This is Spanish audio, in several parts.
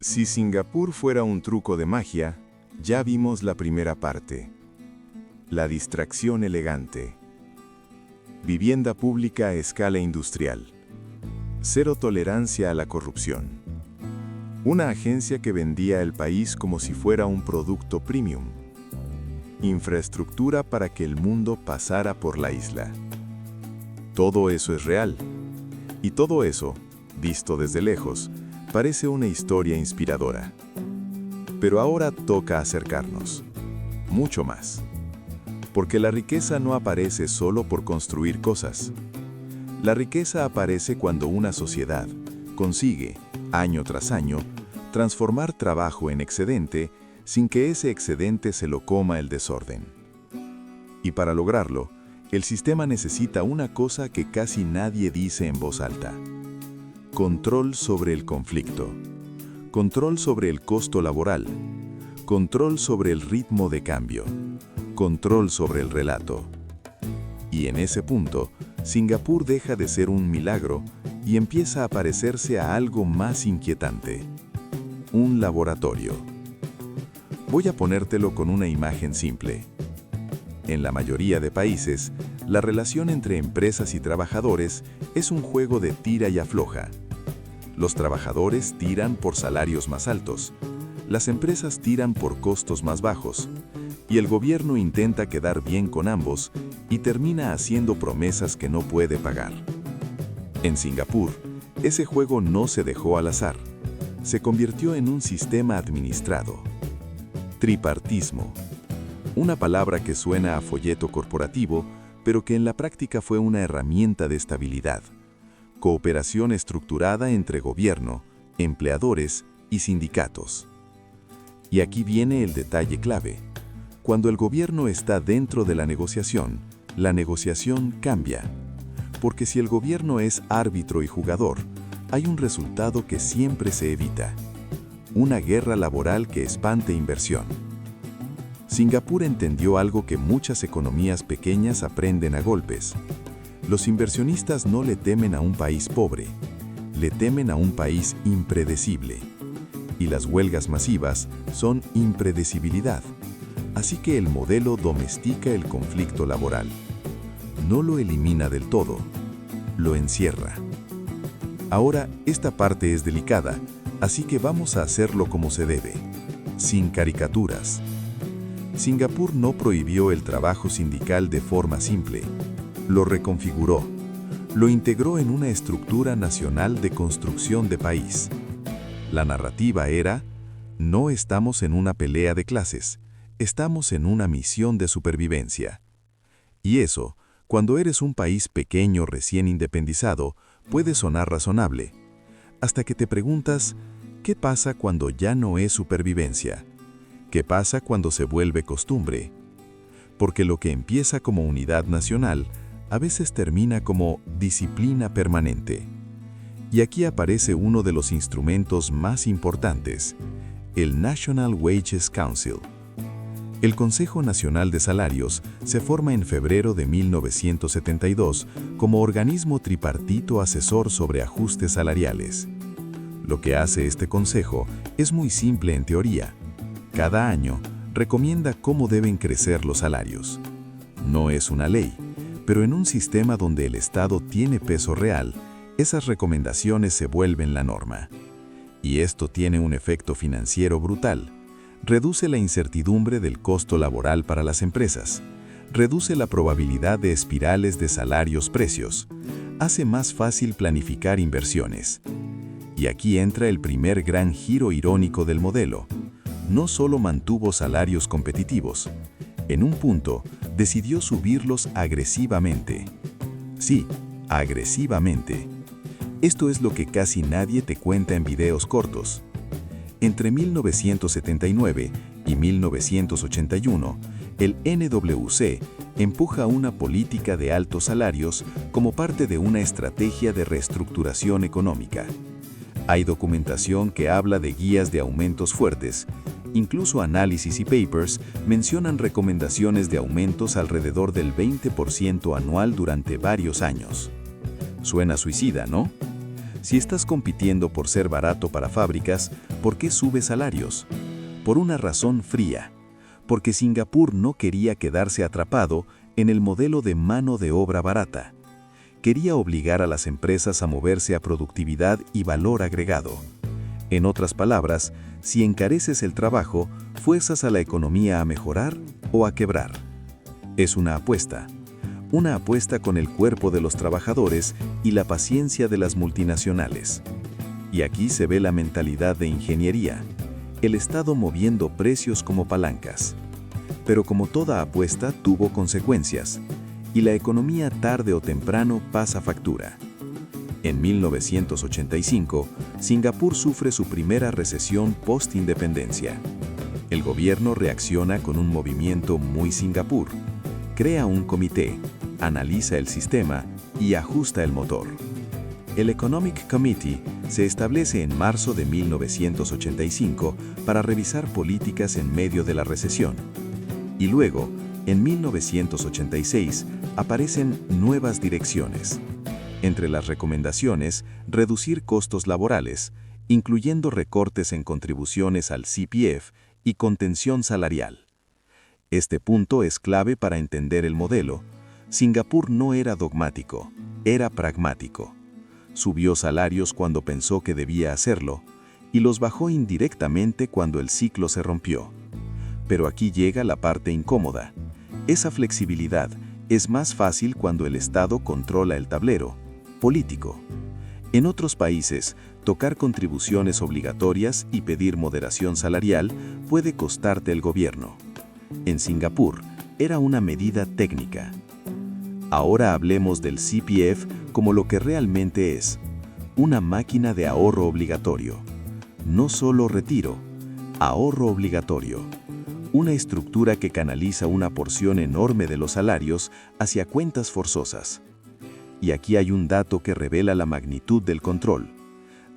Si Singapur fuera un truco de magia, ya vimos la primera parte. La distracción elegante. Vivienda pública a escala industrial. Cero tolerancia a la corrupción. Una agencia que vendía el país como si fuera un producto premium. Infraestructura para que el mundo pasara por la isla. Todo eso es real. Y todo eso, visto desde lejos, parece una historia inspiradora. Pero ahora toca acercarnos. Mucho más. Porque la riqueza no aparece solo por construir cosas. La riqueza aparece cuando una sociedad consigue, año tras año, transformar trabajo en excedente sin que ese excedente se lo coma el desorden. Y para lograrlo, el sistema necesita una cosa que casi nadie dice en voz alta. Control sobre el conflicto. Control sobre el costo laboral. Control sobre el ritmo de cambio. Control sobre el relato. Y en ese punto, Singapur deja de ser un milagro y empieza a parecerse a algo más inquietante. Un laboratorio. Voy a ponértelo con una imagen simple. En la mayoría de países, la relación entre empresas y trabajadores es un juego de tira y afloja. Los trabajadores tiran por salarios más altos, las empresas tiran por costos más bajos, y el gobierno intenta quedar bien con ambos y termina haciendo promesas que no puede pagar. En Singapur, ese juego no se dejó al azar, se convirtió en un sistema administrado. Tripartismo. Una palabra que suena a folleto corporativo, pero que en la práctica fue una herramienta de estabilidad. Cooperación estructurada entre gobierno, empleadores y sindicatos. Y aquí viene el detalle clave. Cuando el gobierno está dentro de la negociación cambia. Porque si el gobierno es árbitro y jugador, hay un resultado que siempre se evita. Una guerra laboral que espante inversión. Singapur entendió algo que muchas economías pequeñas aprenden a golpes. Los inversionistas no le temen a un país pobre, le temen a un país impredecible. Y las huelgas masivas son impredecibilidad. Así que el modelo domestica el conflicto laboral. No lo elimina del todo, lo encierra. Ahora, esta parte es delicada, así que vamos a hacerlo como se debe, sin caricaturas. Singapur no prohibió el trabajo sindical de forma simple, lo reconfiguró, lo integró en una estructura nacional de construcción de país. La narrativa era, no estamos en una pelea de clases, estamos en una misión de supervivencia. Y eso, cuando eres un país pequeño recién independizado, puede sonar razonable, hasta que te preguntas, ¿qué pasa cuando ya no es supervivencia? ¿Qué pasa cuando se vuelve costumbre? Porque lo que empieza como unidad nacional, a veces termina como disciplina permanente. Y aquí aparece uno de los instrumentos más importantes, el National Wages Council. El Consejo Nacional de Salarios se forma en febrero de 1972 como organismo tripartito asesor sobre ajustes salariales. Lo que hace este consejo es muy simple en teoría. Cada año recomienda cómo deben crecer los salarios. No es una ley, pero en un sistema donde el Estado tiene peso real, esas recomendaciones se vuelven la norma. Y esto tiene un efecto financiero brutal. Reduce la incertidumbre del costo laboral para las empresas. Reduce la probabilidad de espirales de salarios-precios. Hace más fácil planificar inversiones. Y aquí entra el primer gran giro irónico del modelo. No solo mantuvo salarios competitivos. En un punto, decidió subirlos agresivamente. Sí, agresivamente. Esto es lo que casi nadie te cuenta en videos cortos. Entre 1979 y 1981, el NWC empuja una política de altos salarios como parte de una estrategia de reestructuración económica. Hay documentación que habla de guías de aumentos fuertes. Incluso análisis y papers mencionan recomendaciones de aumentos alrededor del 20% anual durante varios años. Suena suicida, ¿no? Si estás compitiendo por ser barato para fábricas, ¿por qué sube salarios? Por una razón fría. Porque Singapur no quería quedarse atrapado en el modelo de mano de obra barata. Quería obligar a las empresas a moverse a productividad y valor agregado. En otras palabras, si encareces el trabajo, fuerzas a la economía a mejorar o a quebrar. Es una apuesta con el cuerpo de los trabajadores y la paciencia de las multinacionales. Y aquí se ve la mentalidad de ingeniería, el Estado moviendo precios como palancas. Pero como toda apuesta tuvo consecuencias, y la economía tarde o temprano pasa factura. En 1985, Singapur sufre su primera recesión post-independencia. El gobierno reacciona con un movimiento muy Singapur. Crea un comité, analiza el sistema y ajusta el motor. El Economic Committee se establece en marzo de 1985 para revisar políticas en medio de la recesión. Y luego, en 1986, aparecen nuevas direcciones. Entre las recomendaciones, reducir costos laborales, incluyendo recortes en contribuciones al CPF y contención salarial. Este punto es clave para entender el modelo. Singapur no era dogmático, era pragmático. Subió salarios cuando pensó que debía hacerlo, y los bajó indirectamente cuando el ciclo se rompió. Pero aquí llega la parte incómoda. Esa flexibilidad es más fácil cuando el Estado controla el tablero político. En otros países, tocar contribuciones obligatorias y pedir moderación salarial puede costarte el gobierno. En Singapur, era una medida técnica. Ahora hablemos del CPF como lo que realmente es, una máquina de ahorro obligatorio. No solo retiro, ahorro obligatorio. Una estructura que canaliza una porción enorme de los salarios hacia cuentas forzosas. Y aquí hay un dato que revela la magnitud del control.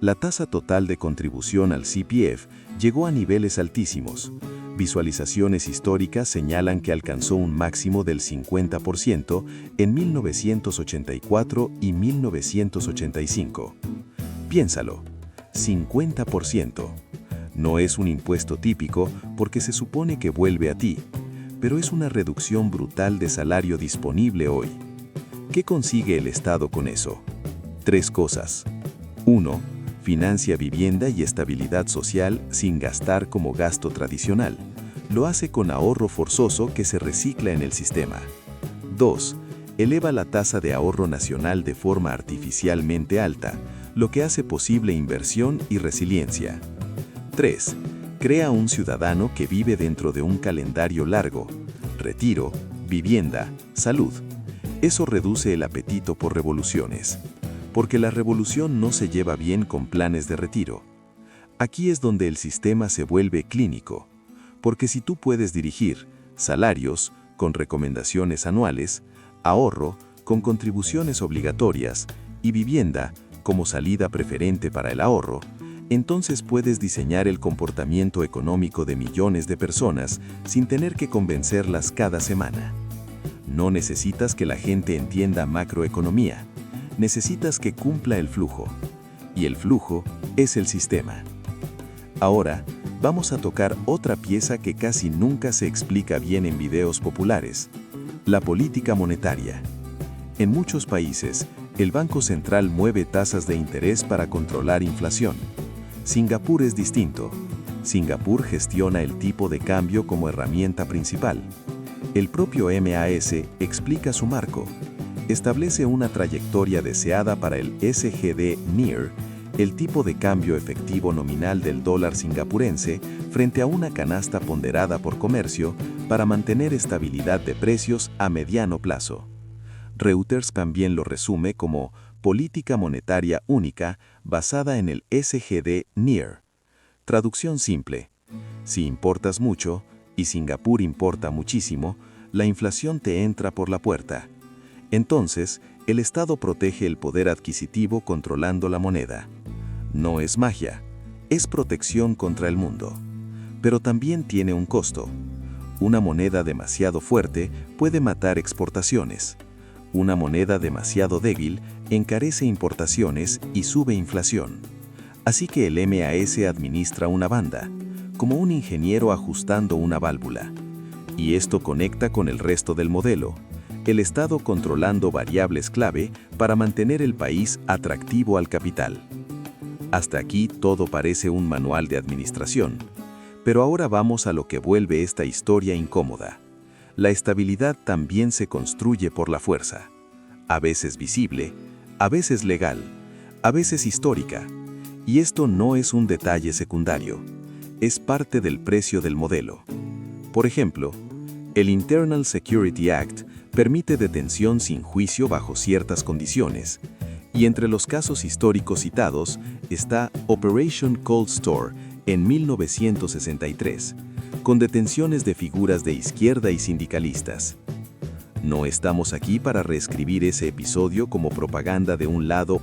La tasa total de contribución al CPF llegó a niveles altísimos. Visualizaciones históricas señalan que alcanzó un máximo del 50% en 1984 y 1985. Piénsalo, 50%. No es un impuesto típico porque se supone que vuelve a ti, pero es una reducción brutal de salario disponible hoy. ¿Qué consigue el Estado con eso? 3 cosas. 1. Financia vivienda y estabilidad social sin gastar como gasto tradicional. Lo hace con ahorro forzoso que se recicla en el sistema. 2. Eleva la tasa de ahorro nacional de forma artificialmente alta, lo que hace posible inversión y resiliencia. 3. Crea un ciudadano que vive dentro de un calendario largo: retiro, vivienda, salud. Eso reduce el apetito por revoluciones. Porque la revolución no se lleva bien con planes de retiro. Aquí es donde el sistema se vuelve clínico, porque si tú puedes dirigir salarios con recomendaciones anuales, ahorro con contribuciones obligatorias y vivienda como salida preferente para el ahorro, entonces puedes diseñar el comportamiento económico de millones de personas sin tener que convencerlas cada semana. No necesitas que la gente entienda macroeconomía. Necesitas que cumpla el flujo, y el flujo es el sistema. Ahora, vamos a tocar otra pieza que casi nunca se explica bien en videos populares: la política monetaria. En muchos países, el Banco Central mueve tasas de interés para controlar inflación. Singapur es distinto. Singapur gestiona el tipo de cambio como herramienta principal. El propio MAS explica su marco. Establece una trayectoria deseada para el SGD NIR, el tipo de cambio efectivo nominal del dólar singapurense, frente a una canasta ponderada por comercio para mantener estabilidad de precios a mediano plazo. Reuters también lo resume como política monetaria única basada en el SGD NIR. Traducción simple: si importas mucho, y Singapur importa muchísimo, la inflación te entra por la puerta. Entonces, el Estado protege el poder adquisitivo controlando la moneda. No es magia, es protección contra el mundo. Pero también tiene un costo. Una moneda demasiado fuerte puede matar exportaciones. Una moneda demasiado débil encarece importaciones y sube inflación. Así que el MAS administra una banda, como un ingeniero ajustando una válvula. Y esto conecta con el resto del modelo, el Estado controlando variables clave para mantener el país atractivo al capital. Hasta aquí todo parece un manual de administración. Pero ahora vamos a lo que vuelve esta historia incómoda. La estabilidad también se construye por la fuerza. A veces visible, a veces legal, a veces histórica. Y esto no es un detalle secundario. Es parte del precio del modelo. Por ejemplo, el Internal Security Act permite detención sin juicio bajo ciertas condiciones, y entre los casos históricos citados está Operation Cold Store en 1963, con detenciones de figuras de izquierda y sindicalistas. No estamos aquí para reescribir ese episodio como propaganda de un lado